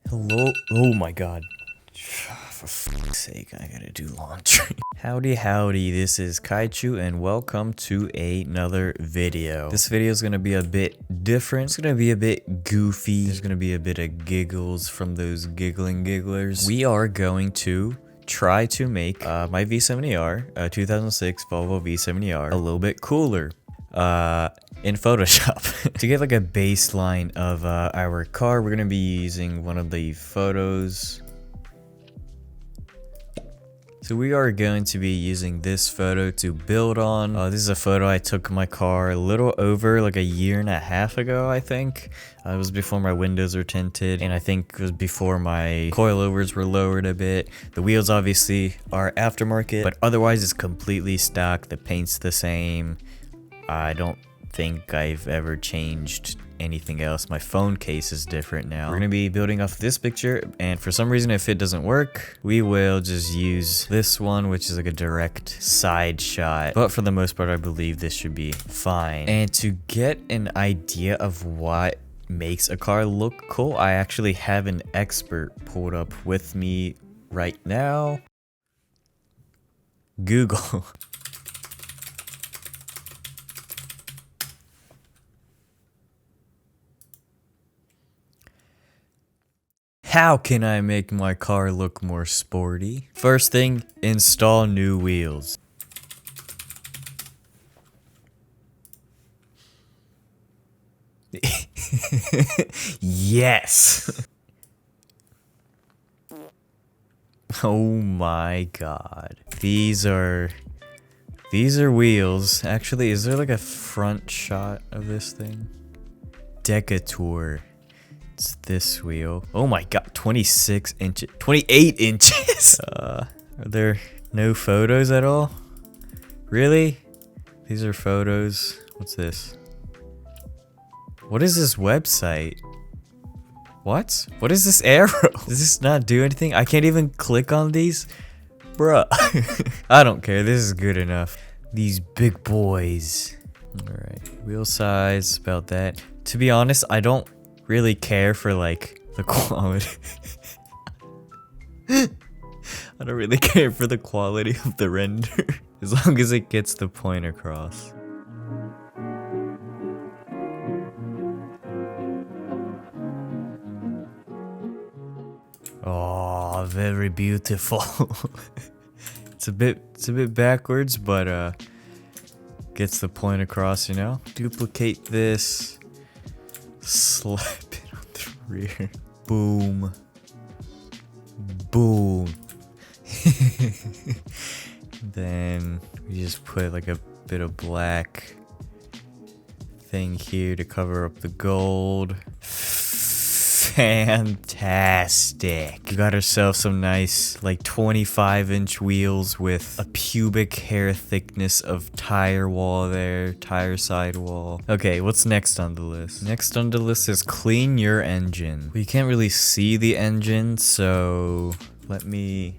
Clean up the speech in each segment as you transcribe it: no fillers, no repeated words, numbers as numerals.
Hello? Oh my god. For fuck's sake, I gotta do laundry. Howdy, this is Kaichu and welcome to another video. This video is gonna be a bit different. It's gonna be a bit goofy. There's gonna be a bit of giggles from those giggling gigglers. We are going to try to make my V70R, 2006 Volvo V70R, a little bit cooler. In Photoshop. To get like a baseline of our car, we're gonna be using one of the photos. So we are going to be using this photo to build on. This is a photo I took of my car a little over like a year and a half ago, I think. It was before my windows were tinted, and I think it was before my coilovers were lowered a bit. The wheels obviously are aftermarket, but otherwise it's completely stock. The paint's the same. I don't think I've ever changed anything else. My phone case is different now. We're gonna be building off this picture, and for some reason, if it doesn't work, we will just use this one, which is like a direct side shot. But for the most part, I believe this should be fine. And to get an idea of what makes a car look cool, I actually have an expert pulled up with me right now. Google. How can I make my car look more sporty? First thing, install new wheels. Yes! Oh my god. These are wheels. Actually, is there like a front shot of this thing? Decatur. It's this wheel. Oh my god, 26 inches, 28 inches. Are there no photos at all? Really? These are photos. What's this? What is this website? What? What is this arrow? Does this not do anything? I can't even click on these? Bruh. I don't care. This is good enough. These big boys. Alright. Wheel size, about that. To be honest, I don't really care for like the quality. I don't really care for the quality of the render as long as it gets the point across. Oh, very beautiful. It's a bit backwards, but gets the point across, you know? Duplicate this. Slap it on the rear. Boom. Boom. Then we just put like a bit of black thing here to cover up the gold. Fantastic. We got ourselves some nice like 25-inch wheels with a pubic hair thickness of tire wall there, tire sidewall. Okay, what's next on the list? Next on the list is clean your engine. We can't really see the engine, so let me...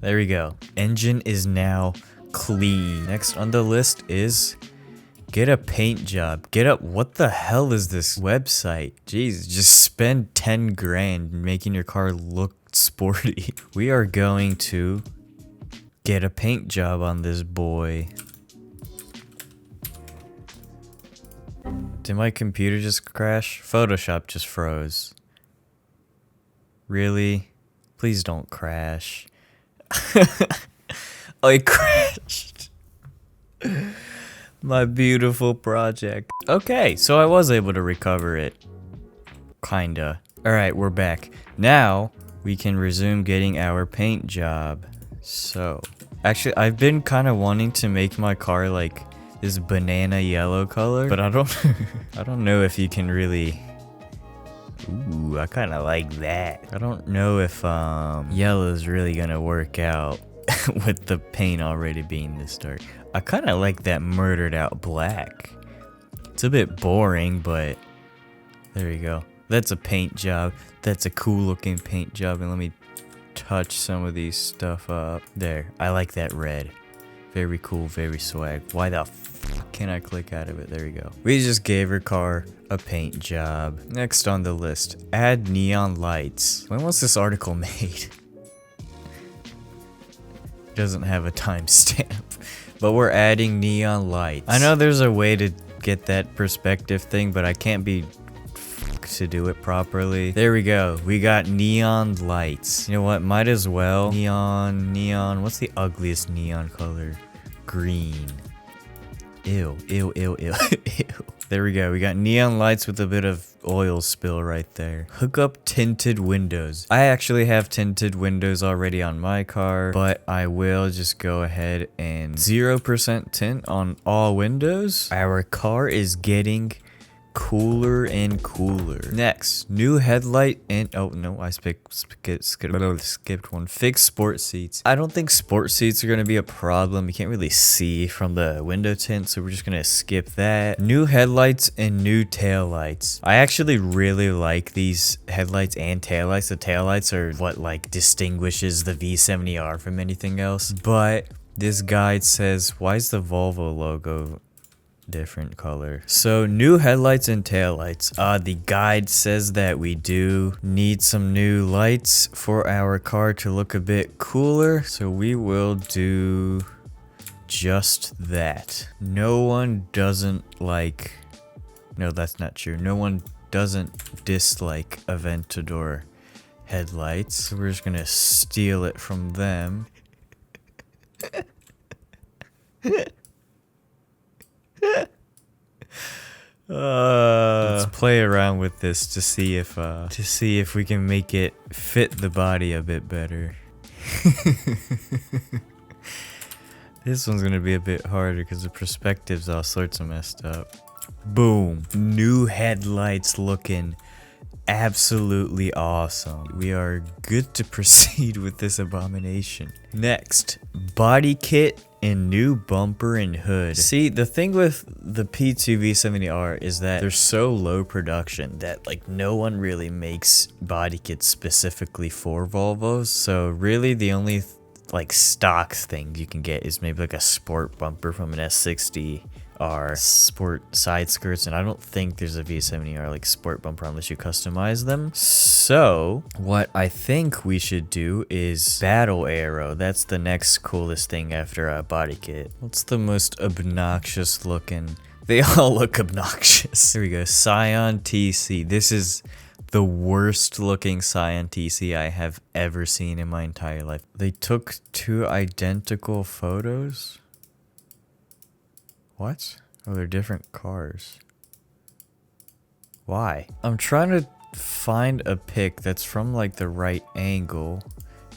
There we go. Engine is now clean. Next on the list is get a paint job. Get up. What the hell is this website? Jeez, just spend 10 grand making your car look sporty. We are going to get a paint job on this boy. Did my computer just crash? Photoshop just froze. Really? Please don't crash. Oh, it crashed. My beautiful project. Okay, so I was able to recover it. Kinda. Alright, we're back. Now, we can resume getting our paint job. So, actually, I've been kind of wanting to make my car like this banana yellow color, but I don't know if you can really... Ooh, I kind of like that. I don't know if yellow is really gonna work out with the paint already being this dark. I kind of like that murdered out black. It's a bit boring, but there you go. That's a paint job. That's a cool looking paint job. And let me touch some of these stuff up. There, I like that red. Very cool, very swag. Why the fuck can I click out of it? There we go. We just gave her car a paint job. Next on the list, add neon lights. When was this article made? Doesn't have a timestamp, but we're adding neon lights. I know there's a way to get that perspective thing, but I can't be to do it properly. There we go. We got neon lights. You know what? Might as well. Neon. What's the ugliest neon color? Green. Ew. Ew. There we go. We got neon lights with a bit of oil spill right there. Hook up tinted windows. I actually have tinted windows already on my car, but I will just go ahead and 0% tint on all windows. Our car is getting cooler and cooler. Next, new headlight and oh no, I skipped one. Fix sport seats. I don't think sport seats are gonna be a problem. You can't really see from the window tint, so we're just gonna skip that. New headlights and new taillights. I actually really like these headlights and taillights. The taillights are what like distinguishes the V70R from anything else. But this guide says, why is the Volvo logo different color? So new headlights and taillights. The guide says that we do need some new lights for our car to look a bit cooler, so we will do just that. No one doesn't like, no, that's not true. No one doesn't dislike Aventador headlights, so we're just gonna steal it from them. Let's play around with this to see if we can make it fit the body a bit better. This one's gonna be a bit harder because the perspective's all sorts of messed up. Boom. New headlights looking absolutely awesome. We are good to proceed with this abomination. Next, body kit and new bumper and hood. See, the thing with the P2 V70R is that they're so low production that like no one really makes body kits specifically for Volvos. So really the only like stock things you can get is maybe like a sport bumper from an S60R, sport side skirts, and I don't think there's a V70R like sport bumper unless you customize them. So what I think we should do is battle arrow. That's the next coolest thing after a body kit. What's the most obnoxious looking? They all look obnoxious. Here we go. Scion TC. This is the worst looking Scion TC I have ever seen in my entire life. They took two identical photos. What? Oh, they're different cars. Why? I'm trying to find a pic that's from like the right angle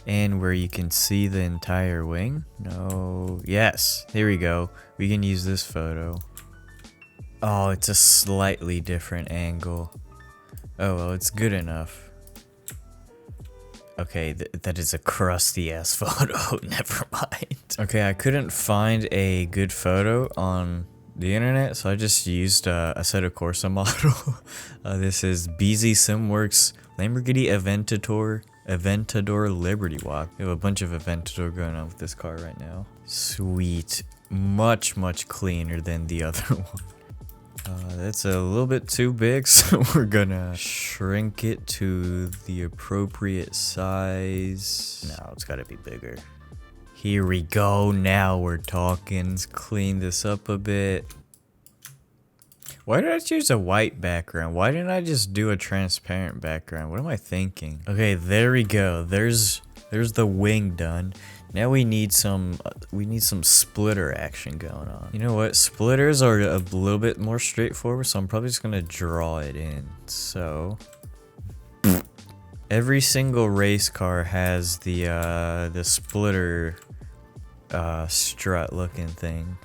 and where you can see the entire wing. No. Yes. Here we go. We can use this photo. Oh, it's a slightly different angle. Oh, well, it's good enough. Okay, that is a crusty ass photo. Never mind. Okay, I couldn't find a good photo on the internet, so I just used a Assetto Corsa model. This is BZ Simworks Lamborghini Aventador Liberty Walk. We have a bunch of Aventador going on with this car right now. Sweet. Much cleaner than the other one. That's a little bit too big, so we're gonna shrink it to the appropriate size. No, it's gotta be bigger. Here we go, now we're talking. Let's clean this up a bit. Why did I choose a white background? Why didn't I just do a transparent background? What am I thinking? Okay, there we go. There's the wing done. Now we need some splitter action going on. You know what? Splitters are a little bit more straightforward, so I'm probably just gonna draw it in. So every single race car has the splitter strut looking thing.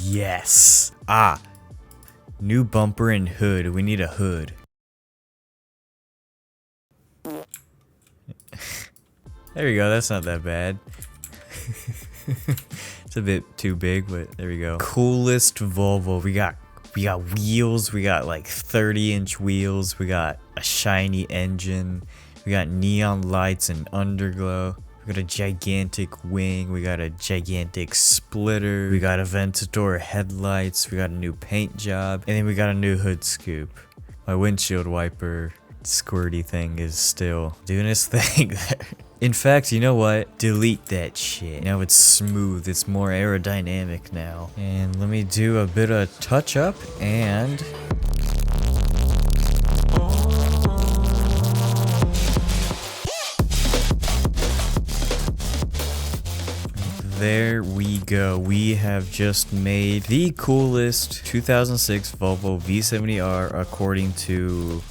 Yes. New bumper and hood. We need a hood. There we go, that's not that bad. It's a bit too big, but there we go. Coolest Volvo. We got wheels, we got like 30-inch wheels, we got a shiny engine, we got neon lights and underglow. We got a gigantic wing, we got a gigantic splitter, we got Aventador headlights, we got a new paint job, and then we got a new hood scoop. My windshield wiper squirty thing is still doing its thing there. In fact, you know what? Delete that shit. Now it's smooth, it's more aerodynamic now. And let me do a bit of touch up and... there we go. We have just made the coolest 2006 Volvo V70R according to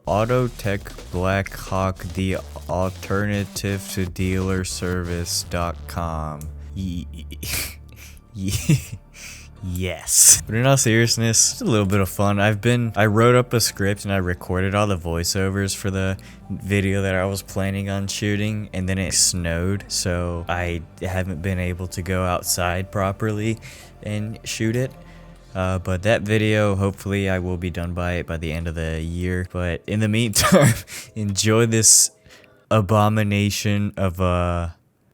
Autotech Black Hawk, the alternative to dealerservice.com. Yes. But in all seriousness, it's a little bit of fun. I wrote up a script and I recorded all the voiceovers for the video that I was planning on shooting, and then it snowed, so I haven't been able to go outside properly and shoot it. But that video, hopefully I will be done by it by the end of the year. But in the meantime, enjoy this abomination of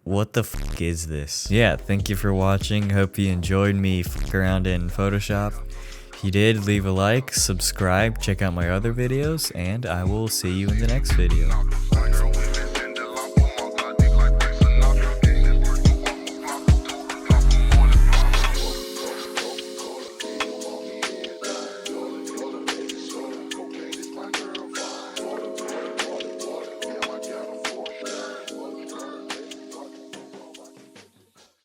what the fuck is this? Yeah, thank you for watching. Hope you enjoyed me fuck around in Photoshop. If you did, leave a like, subscribe, check out my other videos, and I will see you in the next video.